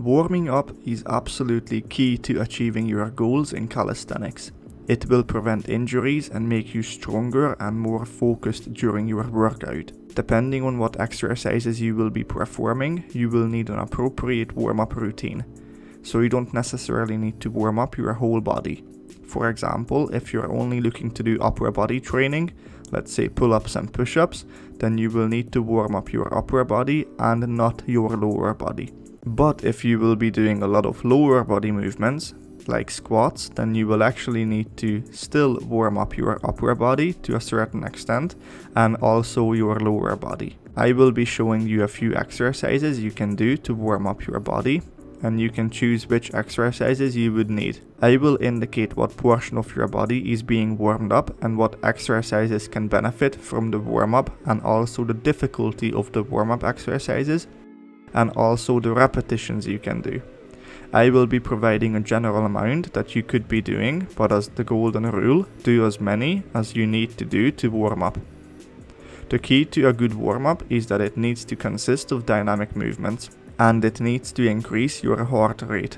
Warming up is absolutely key to achieving your goals in calisthenics. It will prevent injuries and make you stronger and more focused during your workout. Depending on what exercises you will be performing, you will need an appropriate warm-up routine. So you don't necessarily need to warm up your whole body. For example, if you're only looking to do upper body training, let's say pull-ups and push-ups, then you will need to warm up your upper body and not your lower body. But if you will be doing a lot of lower body movements, like squats, then you will actually need to still warm up your upper body to a certain extent and also your lower body. I will be showing you a few exercises you can do to warm up your body, and you can choose which exercises you would need. I will indicate what portion of your body is being warmed up and what exercises can benefit from the warm-up, and also the difficulty of the warm-up exercises and also the repetitions you can do. I will be providing a general amount that you could be doing, but as the golden rule, do as many as you need to do to warm up. The key to a good warm-up is that it needs to consist of dynamic movements, and it needs to increase your heart rate.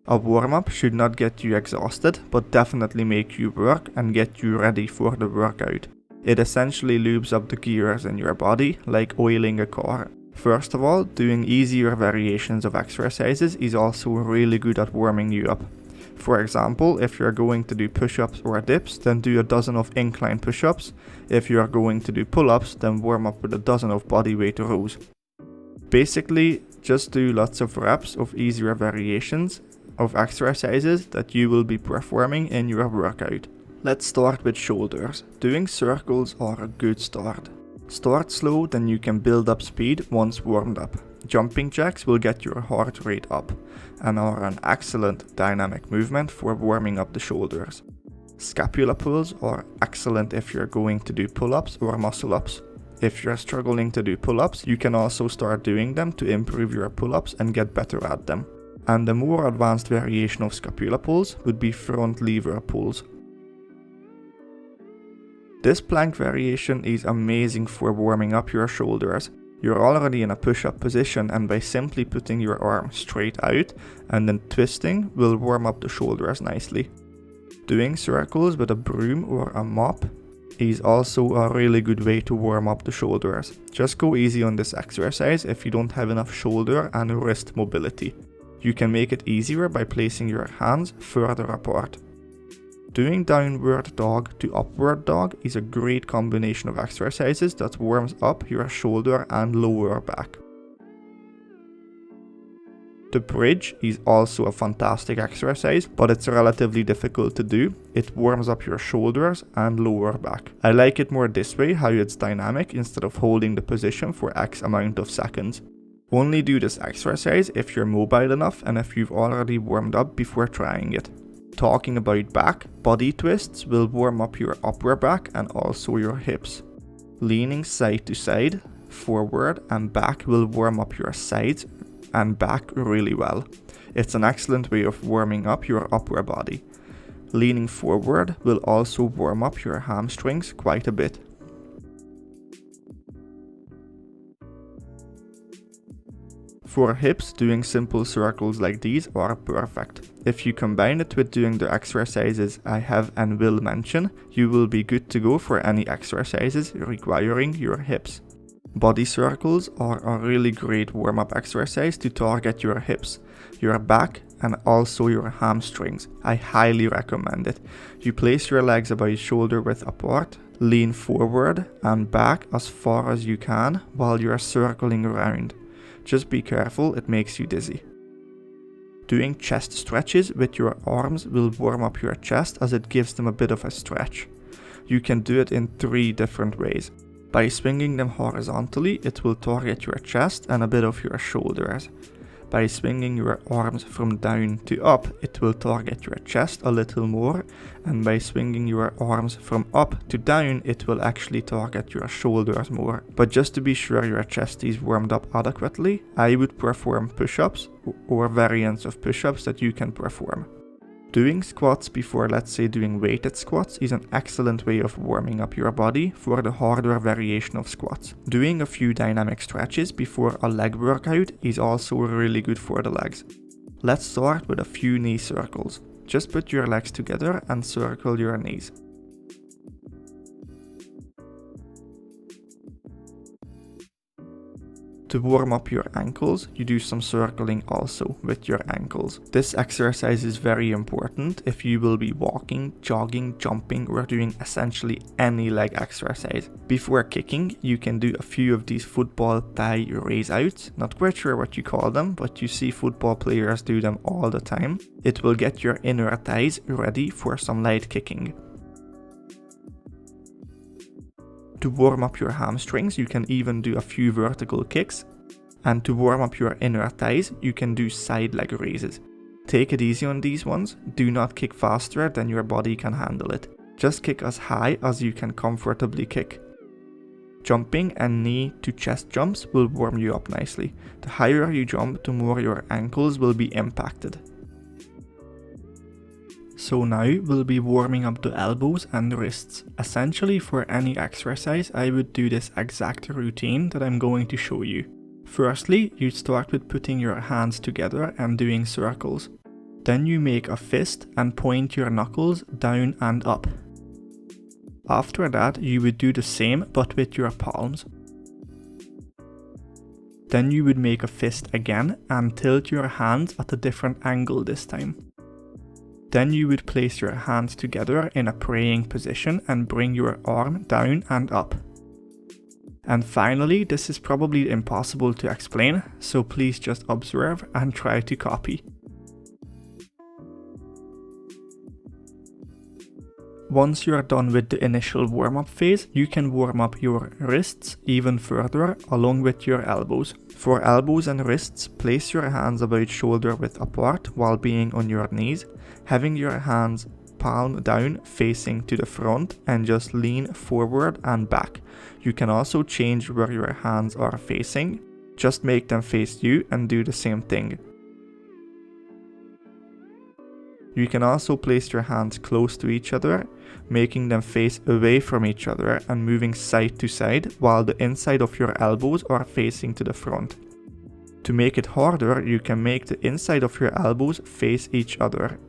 A warm-up should not get you exhausted, but definitely make you work and get you ready for the workout. It essentially lubes up the gears in your body, like oiling a car. First of all, doing easier variations of exercises is also really good at warming you up. For example, if you're going to do push-ups or dips, then do a dozen of incline push-ups. If you're going to do pull-ups, then warm up with a dozen of bodyweight rows. Basically, just do lots of reps of easier variations of exercises that you will be performing in your workout. Let's start with shoulders. Doing circles are a good start. Start slow, then you can build up speed once warmed up. Jumping jacks will get your heart rate up and are an excellent dynamic movement for warming up the shoulders. Scapula pulls are excellent if you're going to do pull-ups or muscle-ups. If you're struggling to do pull-ups, you can also start doing them to improve your pull-ups and get better at them. And the more advanced variation of scapula pulls would be front lever pulls. This plank variation is amazing for warming up your shoulders. You're already in a push-up position, and by simply putting your arm straight out and then twisting will warm up the shoulders nicely. Doing circles with a broom or a mop is also a really good way to warm up the shoulders. Just go easy on this exercise if you don't have enough shoulder and wrist mobility. You can make it easier by placing your hands further apart. Doing downward dog to upward dog is a great combination of exercises that warms up your shoulder and lower back. The bridge is also a fantastic exercise, but it's relatively difficult to do. It warms up your shoulders and lower back. I like it more this way, how it's dynamic instead of holding the position for X amount of seconds. Only do this exercise if you're mobile enough and if you've already warmed up before trying it. Talking about back, body twists will warm up your upper back and also your hips. Leaning side to side, forward and back will warm up your sides and back really well. It's an excellent way of warming up your upper body. Leaning forward will also warm up your hamstrings quite a bit. For hips, doing simple circles like these are perfect. If you combine it with doing the exercises I have and will mention, you will be good to go for any exercises requiring your hips. Body circles are a really great warm-up exercise to target your hips, your back and also your hamstrings. I highly recommend it. You place your legs about shoulder width apart, lean forward and back as far as you can while you are circling around. Just be careful, it makes you dizzy. Doing chest stretches with your arms will warm up your chest as it gives them a bit of a stretch. You can do it in 3 different ways. By swinging them horizontally, it will target your chest and a bit of your shoulders. By swinging your arms from down to up, it will target your chest a little more, and by swinging your arms from up to down, it will actually target your shoulders more. But just to be sure your chest is warmed up adequately, I would perform push-ups or variants of push-ups that you can perform. Doing squats before, let's say, doing weighted squats is an excellent way of warming up your body for the harder variation of squats. Doing a few dynamic stretches before a leg workout is also really good for the legs. Let's start with a few knee circles. Just put your legs together and circle your knees. To warm up your ankles, you do some circling also with your ankles. This exercise is very important if you will be walking, jogging, jumping, or doing essentially any leg exercise. Before kicking, you can do a few of these football thigh raise outs. Not quite sure what you call them, but you see football players do them all the time. It will get your inner thighs ready for some light kicking. To warm up your hamstrings, you can even do a few vertical kicks. And to warm up your inner thighs, you can do side leg raises. Take it easy on these ones. Do not kick faster than your body can handle it. Just kick as high as you can comfortably kick. Jumping and knee to chest jumps will warm you up nicely. The higher you jump, the more your ankles will be impacted. So now we'll be warming up the elbows and wrists. Essentially for any exercise, I would do this exact routine that I'm going to show you. Firstly, you start with putting your hands together and doing circles. Then you make a fist and point your knuckles down and up. After that, you would do the same but with your palms. Then you would make a fist again and tilt your hands at a different angle this time. Then you would place your hands together in a praying position and bring your arm down and up. And finally, this is probably impossible to explain, so please just observe and try to copy. Once you are done with the initial warm-up phase, you can warm up your wrists even further along with your elbows. For elbows and wrists, place your hands about shoulder width apart while being on your knees, having your hands palm down facing to the front and just lean forward and back. You can also change where your hands are facing. Just make them face you and do the same thing. You can also place your hands close to each other, making them face away from each other and moving side to side while the inside of your elbows are facing to the front. To make it harder, you can make the inside of your elbows face each other.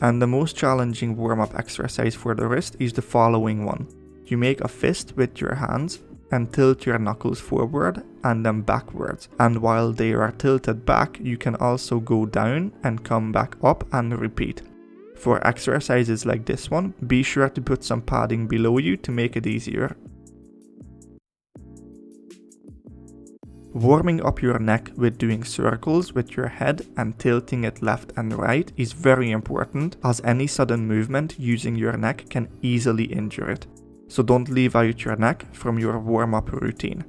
And the most challenging warm-up exercise for the wrist is the following one. You make a fist with your hands and tilt your knuckles forward and then backwards. And while they are tilted back, you can also go down and come back up and repeat. For exercises like this one, be sure to put some padding below you to make it easier. Warming up your neck with doing circles with your head and tilting it left and right is very important, as any sudden movement using your neck can easily injure it. So don't leave out your neck from your warm-up routine.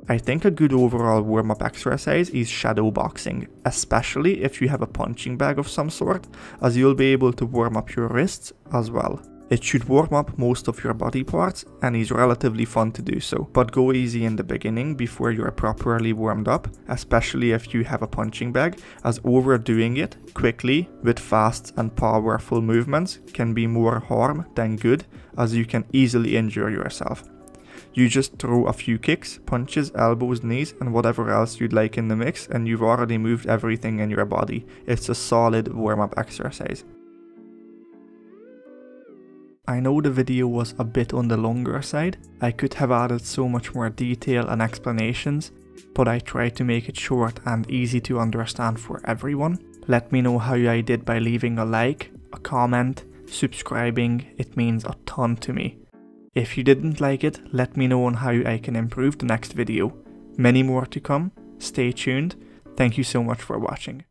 I think a good overall warm-up exercise is shadowboxing, especially if you have a punching bag of some sort, as you'll be able to warm up your wrists as well. It should warm up most of your body parts and is relatively fun to do so, but go easy in the beginning before you are properly warmed up, especially if you have a punching bag, as overdoing it quickly with fast and powerful movements can be more harm than good, as you can easily injure yourself. You just throw a few kicks, punches, elbows, knees and whatever else you'd like in the mix and you've already moved everything in your body. It's a solid warm-up exercise. I know the video was a bit on the longer side. I could have added so much more detail and explanations, but I tried to make it short and easy to understand for everyone. Let me know how I did by leaving a like, a comment, subscribing. It means a ton to me. If you didn't like it, let me know on how I can improve the next video. Many more to come. Stay tuned. Thank you so much for watching.